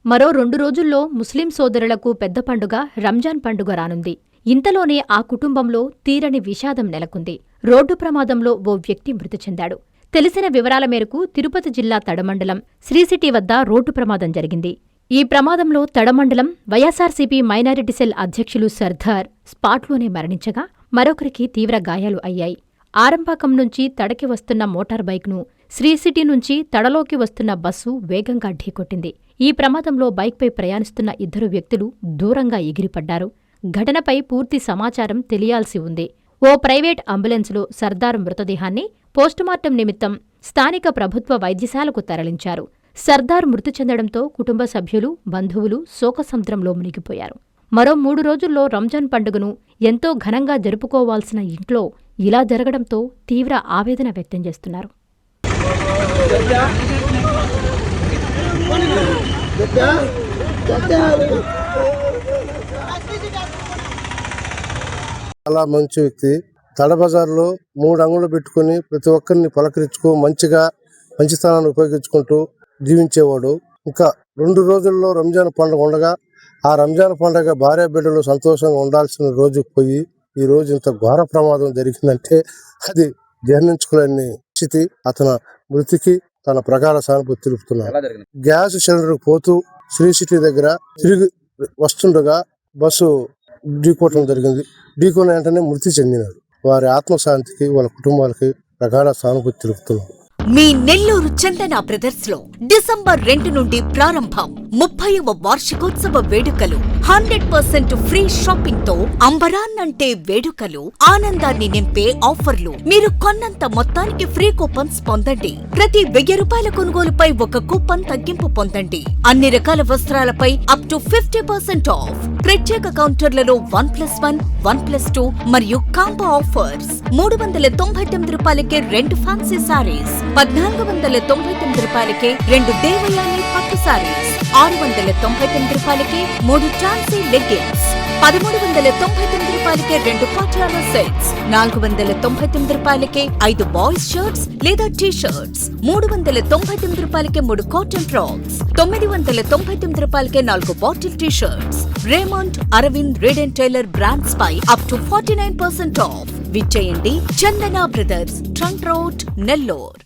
మరో 2 రోజుల్లో ముస్లిం సోదరులకు పెద్ద పండుగ రంజాన్ పండుగ రానుంది. ఇంతలోనే ఆ కుటుంబంలో తీరని విషాదం నెలకొంది. రోడ్డు ప్రమాదంలో ఓ వ్యక్తి మృతి చెందాడు. తెలిసిన వివరాల మేరకు తిరుపతి జిల్లా తడమండలం శ్రీసిటీ వద్ద రోడ్డు ప్రమాదం జరిగింది. ఈ ప్రమాదంలో తడమండలం వైఎస్సార్సీపీ మైనారిటీ సెల్ అధ్యక్షులు సర్దార్ స్పాట్లోనే మరణించగా మరొకరికి తీవ్ర గాయాలు అయ్యాయి. ఆరంపాకం నుంచి తడకి వస్తున్న మోటార్ బైక్ను శ్రీసిటీ నుంచి తడలోకి వస్తున్న బస్సు వేగంగా ఢీకొట్టింది. ఈ ప్రమాదంలో బైక్పై ప్రయాణిస్తున్న 2 వ్యక్తులు దూరంగా ఎగిరిపడ్డారు. ఘటనపై పూర్తి సమాచారం తెలియాల్సి ఉంది. ఓ ప్రైవేట్ అంబులెన్సులో సర్దార్ మృతదేహాన్ని పోస్టుమార్టం నిమిత్తం స్థానిక ప్రభుత్వ వైద్యశాలకు తరలించారు. సర్దార్ మృతి చెందడంతో కుటుంబ సభ్యులు, బంధువులు శోకసముద్రంలో మునిగిపోయారు. మరో 3 రోజుల్లో రంజాన్ పండుగను ఎంతో ఘనంగా జరుపుకోవాల్సిన ఇంట్లో ఇలా జరగడంతో తీవ్ర ఆవేదన వ్యక్తం చేస్తున్నారు. చాలా మంచి వ్యక్తి. తడబజార్లో 3 అంగుళ్ళు పెట్టుకుని ప్రతి ఒక్కరిని పలకరించుకో మంచి స్థానాన్ని ఉపయోగించుకుంటూ జీవించేవాడు. ఇంకా 2 రోజుల్లో రంజాన్ పండుగ ఉండగా ఆ రంజాన్ పండుగ భార్య బిడ్డలు సంతోషంగా ఉండాల్సిన రోజు పోయి ఈ రోజు ఇంత ఘోర ప్రమాదం జరిగిందంటే అది జీర్ణించుకోలేని స్థితి. అతని మృతికి తన ప్రగాఢ సానుభూతి తెలుపుతున్నారు. గ్యాస్ సిలిండర్ పోతూ శ్రీ సిటీ దగ్గర తిరిగి వస్తుండగా బస్సు ఢీకోవటం జరిగింది. ఢీకొని వెంటనే మృతి చెందినాడు. వారి ఆత్మశాంతికి వాళ్ళ కుటుంబాలకి ప్రగాఢ సానుభూతి తెలుపుతున్నారు. మీ నెల్లూరు చందన బ్రదర్స్ లో డిసెంబర్ 2 నుండి ప్రారంభం 30వ వార్షికోత్సవ వేడుకలు. 100% ఫ్రీ షాపింగ్ తో అంబరాన్నంటే వేడుకలు, ఆనందాన్ని నింపే ఆఫర్లు. మీరు కొన్నంత మొత్తానికి ఫ్రీ కూపన్స్ పొందండి. ప్రతి 1000 రూపాయల కొనుగోలుపై ఒక కూపన్ తగ్గింపు పొందండి. అన్ని రకాల వస్త్రాలపై అప్ టు 50% ఆఫ్. ప్రత్యేక కౌంటర్లలో 1+1, 1+2 మరియు కాంబో ఆఫర్స్. 399 రూపాయలకే 2 ఫ్యాన్సీ సారీస్, 1499 రూపాయలకే 2 దేవయాని పట్టు సారీస్, 699 రూపాయలకే 3 ఛాన్సీ లెగ్గిన్స్, 1399 రూపాయలకే 2 పటియాలా సెట్స్, 499 రూపాయలకే 5 బాయ్స్ షర్ట్స్ లేదా టీ షర్ట్స్, 399 రూపాయలకే 3 కాటన్ ఫ్రాక్స్, 999 రూపాయలకే 4 bottle T shirts. Raymond, Arvind, Reid and Taylor brands పై అప్ టు 49% ఆఫ్. విచ్చేయండి Chandana Brothers, Trunk Road, Nellore.